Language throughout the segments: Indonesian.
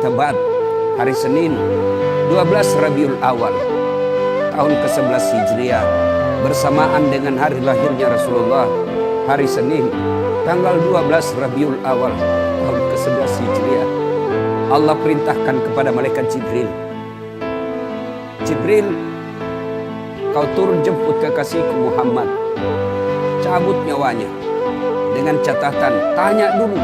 Tabat, hari Senin 12 Rabiul Awal tahun ke-11 Hijriah, bersamaan dengan hari lahirnya Rasulullah, hari Senin tanggal 12 Rabiul Awal tahun ke-11 Hijriah. Allah perintahkan kepada malaikat Jibril, Jibril, kau turun jemput kekasihku Muhammad, cabut nyawanya. Dengan catatan, tanya dulu,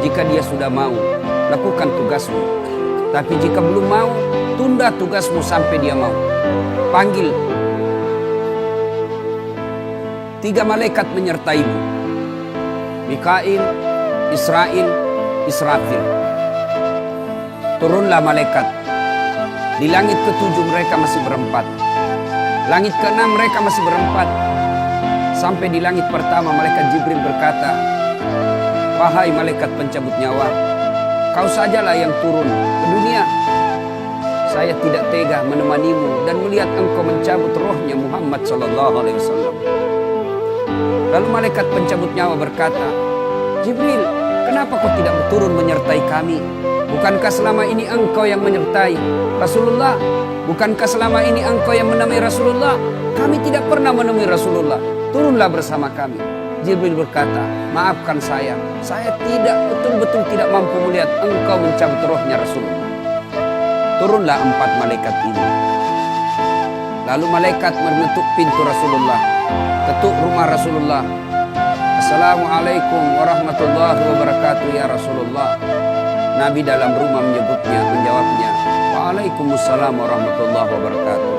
jika dia sudah mau, lakukan tugasmu. Tapi jika belum mau, tunda tugasmu sampai dia mau. Panggil 3 malaikat menyertaimu, Mikail, Israil, Israfil. Turunlah malaikat. Di langit ke-7 mereka masih berempat, langit ke-6 mereka masih berempat. Sampai di langit pertama malaikat Jibril berkata, wahai malaikat pencabut nyawa, kau sajalah yang turun ke dunia. Saya tidak tega menemanimu dan melihat engkau mencabut rohnya Muhammad SAW. Lalu malaikat pencabut nyawa berkata, Jibril, kenapa kau tidak turun menyertai kami? Bukankah selama ini engkau yang menyertai Rasulullah? Bukankah selama ini engkau yang menemui Rasulullah? Kami tidak pernah menemui Rasulullah. Turunlah bersama kami. Jibril berkata, maafkan saya tidak betul-betul tidak mampu melihat engkau mencabut rohnya Rasulullah. Turunlah 4 malaikat ini. Lalu malaikat mengetuk pintu Rasulullah, ketuk rumah Rasulullah. Assalamualaikum warahmatullahi wabarakatuh ya Rasulullah. Nabi dalam rumah menjawabnya, waalaikumsalam warahmatullahi wabarakatuh.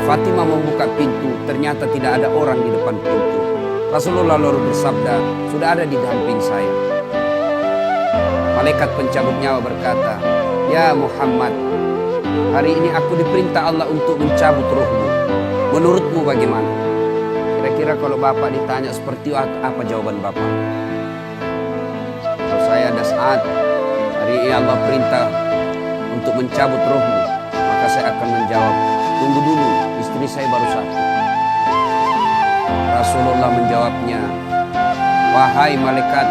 Fatimah membuka pintu, ternyata tidak ada orang di depan pintu. Rasulullah lalu bersabda, sudah ada di damping saya. Malaikat pencabut nyawa berkata, ya Muhammad, hari ini aku diperintah Allah untuk mencabut rohmu. Menurutmu bagaimana? Kira-kira kalau Bapak ditanya seperti apa jawaban Bapak? Kalau saya ada saat hari ini Allah perintah untuk mencabut rohmu, maka saya akan menjawab, tunggu dulu, istri saya baru 1. Rasulullah menjawabnya, wahai malaikat,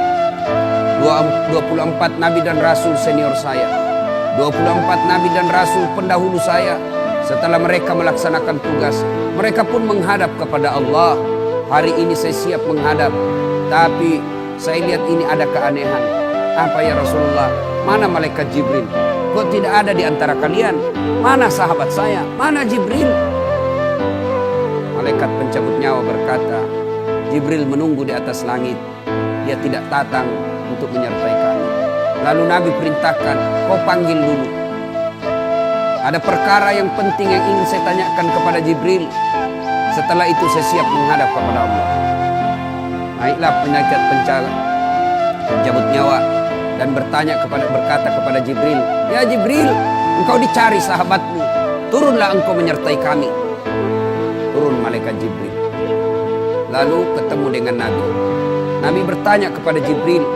24 nabi dan rasul senior saya, 24 nabi dan rasul pendahulu saya, setelah mereka melaksanakan tugas, mereka pun menghadap kepada Allah. Hari ini saya siap menghadap, tapi saya lihat ini ada keanehan. Apa ya Rasulullah? Mana malaikat Jibril? Kok tidak ada di antara kalian? Mana sahabat saya? Mana Jibril? Malaikat pencabut nyawa berkata, Jibril menunggu di atas langit. Dia tidak datang untuk menyertai kami. Lalu Nabi perintahkan, kau panggil dulu. Ada perkara yang penting yang ingin saya tanyakan kepada Jibril. Setelah itu saya siap menghadap kepada Allah. Naiklah malaikat pencabut nyawa dan berkata kepada Jibril, ya Jibril, engkau dicari sahabatmu, turunlah engkau menyertai kami. Turun malaikat Jibril. Lalu ketemu dengan Nabi. Nabi bertanya kepada Jibril,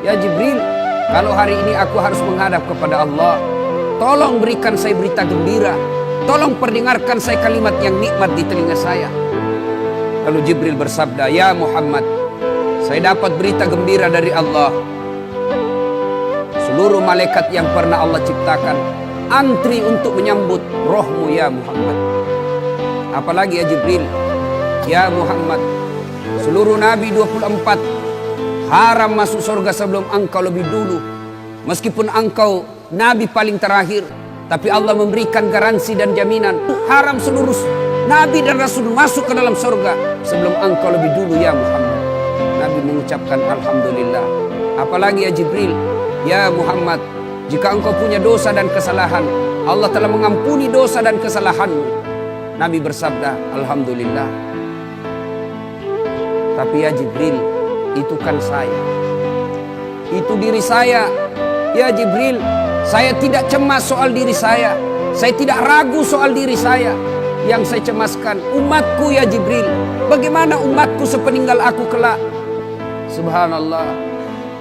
ya Jibril, kalau hari ini aku harus menghadap kepada Allah, tolong berikan saya berita gembira. Tolong perdengarkan saya kalimat yang nikmat di telinga saya. Lalu Jibril bersabda, ya Muhammad, saya dapat berita gembira dari Allah. Seluruh malaikat yang pernah Allah ciptakan antri untuk menyambut rohmu ya Muhammad. Apalagi ya Jibril, ya Muhammad, seluruh nabi 24 haram masuk surga sebelum engkau lebih dulu. Meskipun engkau nabi paling terakhir, tapi Allah memberikan garansi dan jaminan haram seluruh nabi dan rasul masuk ke dalam surga sebelum engkau lebih dulu ya Muhammad. Nabi mengucapkan alhamdulillah. Apalagi ya Jibril, ya Muhammad, jika engkau punya dosa dan kesalahan, Allah telah mengampuni dosa dan kesalahanmu. Nabi bersabda, alhamdulillah. Tapi ya Jibril, itu kan saya, itu diri saya. Ya Jibril, saya tidak cemas soal diri saya tidak ragu soal diri saya. Yang saya cemaskan umatku ya Jibril. Bagaimana umatku sepeninggal aku kelak? Subhanallah,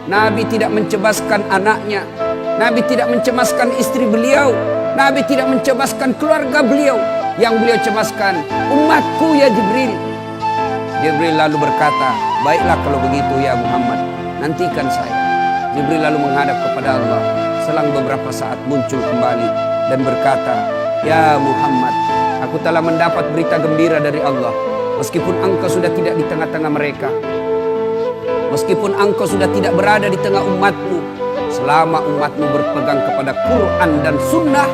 Nabi tidak mencemaskan anaknya, Nabi tidak mencemaskan istri beliau, Nabi tidak mencemaskan keluarga beliau. Yang beliau cemaskan umatku ya Jibril. Jibril lalu berkata, baiklah kalau begitu ya Muhammad, nantikan saya. Jibril lalu menghadap kepada Allah. Selang beberapa saat muncul kembali dan berkata, "Ya Muhammad, aku telah mendapat berita gembira dari Allah. Meskipun engkau sudah tidak di tengah-tengah mereka, meskipun engkau sudah tidak berada di tengah umatmu, selama umatmu berpegang kepada Quran dan Sunnah,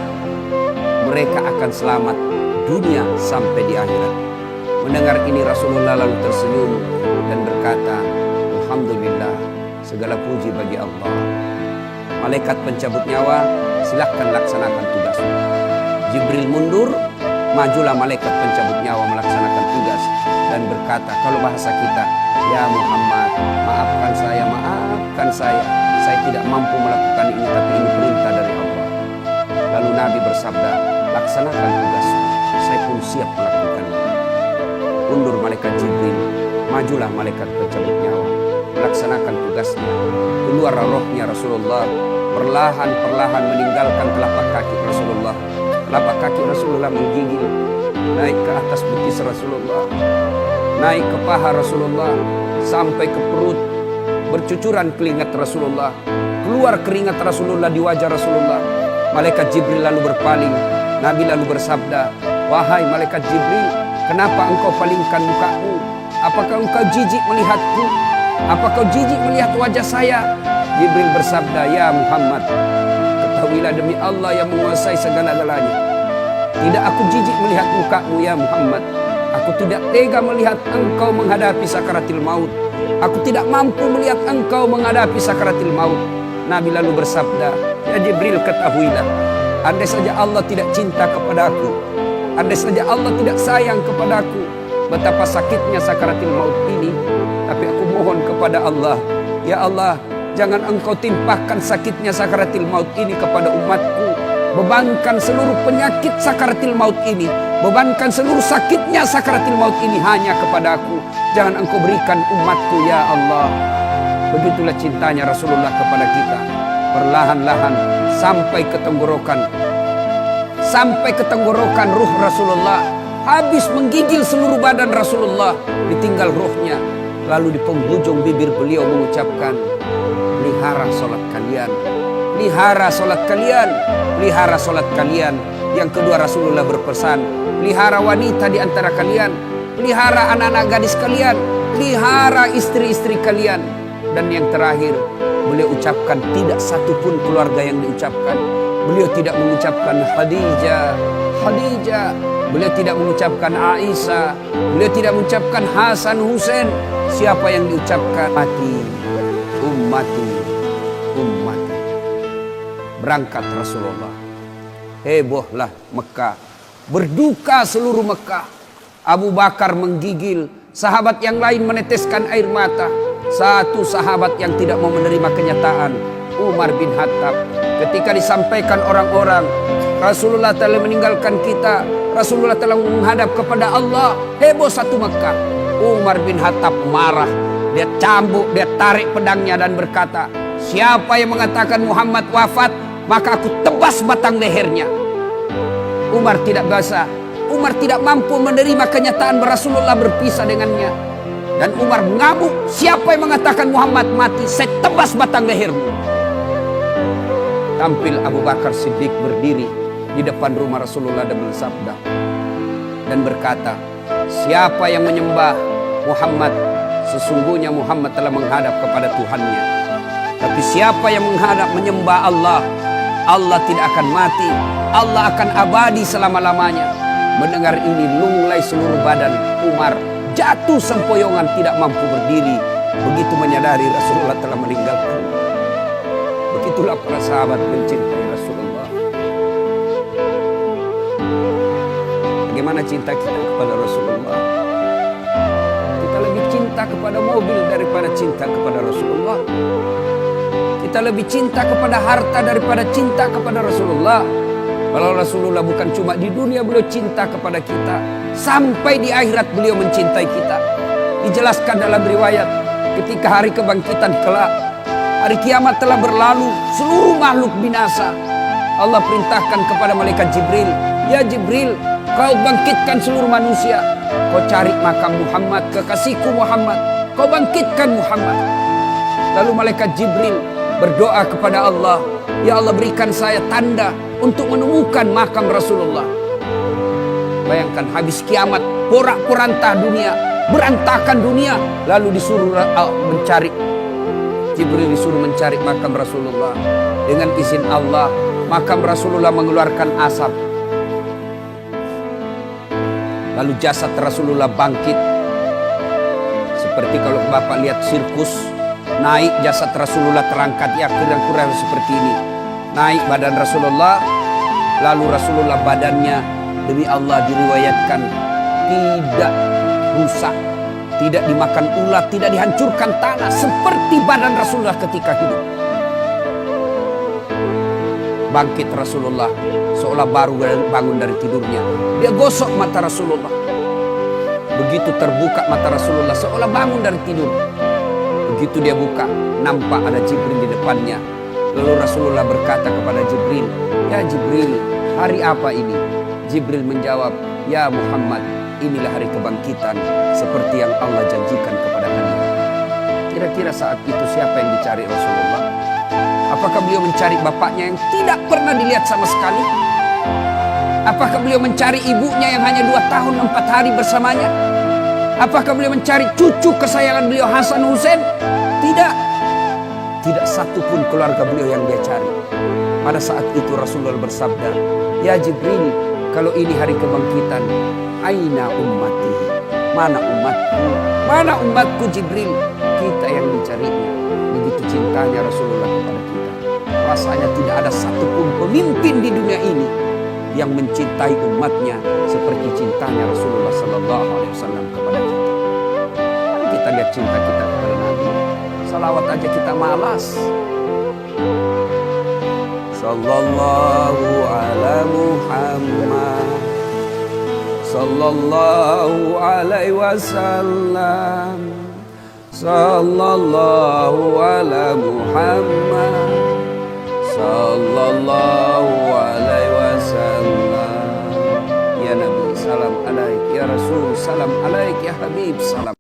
mereka akan selamat dunia sampai di akhirat." Mendengar ini Rasulullah lalu tersenyum dan berkata, "Alhamdulillah, segala puji bagi Allah. Malaikat pencabut nyawa, silahkan laksanakan tugasmu." Jibril mundur, majulah malaikat pencabut nyawa melaksanakan tugas dan berkata, kalau bahasa kita, "Ya Muhammad, maafkan saya tidak mampu melakukan ini, tapi ini perintah dari Allah." Lalu Nabi bersabda, "Laksanakan tugasmu, saya pun siap melakukannya." Mundur malaikat Jibril, majulah malaikat pencabut nyawa melaksanakan tugasnya. Keluar rohnya Rasulullah, perlahan-perlahan meninggalkan telapak kaki Rasulullah. Telapak kaki Rasulullah menggigil naik ke atas betis Rasulullah, naik ke paha Rasulullah, sampai ke perut. Bercucuran keringat Rasulullah, keluar keringat Rasulullah di wajah Rasulullah. Malaikat Jibril lalu berpaling. Nabi lalu bersabda, "Wahai malaikat Jibril, kenapa engkau palingkan mukamu? Apakah engkau jijik melihatku? Apakah kau jijik melihat wajah saya?" Jibril bersabda, "Ya Muhammad, ketahuilah demi Allah yang menguasai segala-galanya, tidak aku jijik melihat mukamu ya Muhammad. Aku tidak tega melihat engkau menghadapi sakaratil maut. Aku tidak mampu melihat engkau menghadapi sakaratil maut." Nabi lalu bersabda, "Ya Jibril, ketahuilah, andai saja Allah tidak cinta kepadaku, andai saja Allah tidak sayang kepadaku, betapa sakitnya sakaratil maut ini. Tapi aku mohon kepada Allah, ya Allah, jangan engkau timpahkan sakitnya sakaratil maut ini kepada umatku. Bebankan seluruh penyakit sakaratil maut ini, bebankan seluruh sakitnya sakaratil maut ini hanya kepada aku. Jangan engkau berikan umatku ya Allah." Begitulah cintanya Rasulullah kepada kita. Perlahan-lahan sampai ke tenggorokan ruh Rasulullah. Habis menggigil seluruh badan Rasulullah, ditinggal ruhnya. Lalu di penghujung bibir beliau mengucapkan, "Pelihara solat kalian, pelihara solat kalian, pelihara solat kalian." Yang kedua Rasulullah berpesan, pelihara wanita di antara kalian, pelihara anak-anak gadis kalian, pelihara istri-istri kalian. Dan yang terakhir beliau ucapkan, tidak satu pun keluarga yang diucapkan. Beliau tidak mengucapkan Khadijah, Khadijah. Beliau tidak mengucapkan Aisyah. Beliau tidak mengucapkan Hasan, Husain. Siapa yang diucapkan? Ummati, ummati, ummati. Berangkat Rasulullah. Hebohlah Mekah. Berduka seluruh Mekah. Abu Bakar menggigil. Sahabat yang lain meneteskan air mata. Satu sahabat yang tidak mau menerima kenyataan, Umar bin Khattab. Ketika disampaikan orang-orang, Rasulullah telah meninggalkan kita, Rasulullah telah menghadap kepada Allah, heboh satu Mekah. Umar bin Khattab marah. Dia cambuk, dia tarik pedangnya dan berkata, "Siapa yang mengatakan Muhammad wafat, maka aku tebas batang lehernya." Umar tidak bisa. Umar tidak mampu menerima kenyataan Rasulullah berpisah dengannya. Dan Umar mengamuk, "Siapa yang mengatakan Muhammad mati, saya tebas batang lehermu." Tampil Abu Bakar Siddiq berdiri di depan rumah Rasulullah dan bersabda dan berkata, "Siapa yang menyembah Muhammad, sesungguhnya Muhammad telah menghadap kepada Tuhannya. Tapi siapa yang menyembah Allah, Allah tidak akan mati, Allah akan abadi selama-lamanya." Mendengar ini lunglai seluruh badan Umar, jatuh sempoyongan, tidak mampu berdiri. Begitu menyadari Rasulullah telah meninggalkan. Begitulah para sahabat mencintai Rasulullah. Bagaimana cinta kita kepada Rasulullah? Kita lebih cinta kepada mobil daripada cinta kepada Rasulullah. Kita lebih cinta kepada harta daripada cinta kepada Rasulullah. Kalau Rasulullah bukan cuma di dunia beliau cinta kepada kita, sampai di akhirat beliau mencintai kita. Dijelaskan dalam riwayat, ketika hari kebangkitan kelak, hari kiamat telah berlalu, seluruh makhluk binasa. Allah perintahkan kepada malaikat Jibril, "Ya Jibril, kau bangkitkan seluruh manusia. Kau cari makam Muhammad, kekasihku Muhammad. Kau bangkitkan Muhammad." Lalu malaikat Jibril berdoa kepada Allah, ya Allah berikan saya tanda untuk menemukan makam Rasulullah. Bayangkan habis kiamat, porak-poranda dunia, berantakan dunia, lalu disuruh mencari, Jibril disuruh mencari makam Rasulullah. Dengan izin Allah, makam Rasulullah mengeluarkan asap. Lalu jasad Rasulullah bangkit. Seperti kalau Bapak lihat sirkus, naik jasad Rasulullah terangkat, ya kira-kira seperti ini. Naik badan Rasulullah, lalu Rasulullah badannya demi Allah diriwayatkan tidak rusak, tidak dimakan ulat, tidak dihancurkan tanah, seperti badan Rasulullah ketika hidup. Bangkit Rasulullah seolah baru bangun dari tidurnya. Dia gosok mata Rasulullah. Begitu terbuka mata Rasulullah seolah bangun dari tidur. Begitu dia buka, nampak ada Jibril di depannya. Lalu Rasulullah berkata kepada Jibril, ya Jibril, hari apa ini? Jibril menjawab, ya Muhammad, inilah hari kebangkitan seperti yang Allah janjikan kepada kalian. Kira-kira saat itu siapa yang dicari Rasulullah? Apakah beliau mencari bapaknya yang tidak pernah dilihat sama sekali? Apakah beliau mencari ibunya yang hanya 2 tahun 4 hari bersamanya? Apakah beliau mencari cucu kesayangan beliau Hasan Hussein? Tidak. Tidak satu pun keluarga beliau yang dia cari. Pada saat itu Rasulullah bersabda, ya Jibril, kalau ini hari kebangkitan, aina ummati? Mana umatku? Mana umatku Jibril? Kita yang mencarinya. Begitu cintanya Rasulullah kepada kita. Rasanya tidak ada satupun pemimpin di dunia ini yang mencintai umatnya seperti cintanya Rasulullah SAW kepada kita. Kita lihat cinta kita kepada Nabi. Salawat aja kita malas. Sallallahu ala Muhammad, sallallahu alaihi wasallam, sallallahu ala Muhammad, sallallahu alaihi wasallam. Ya Nabi, salam alaik. Ya Rasul, salam alaik. Ya Habib, salam.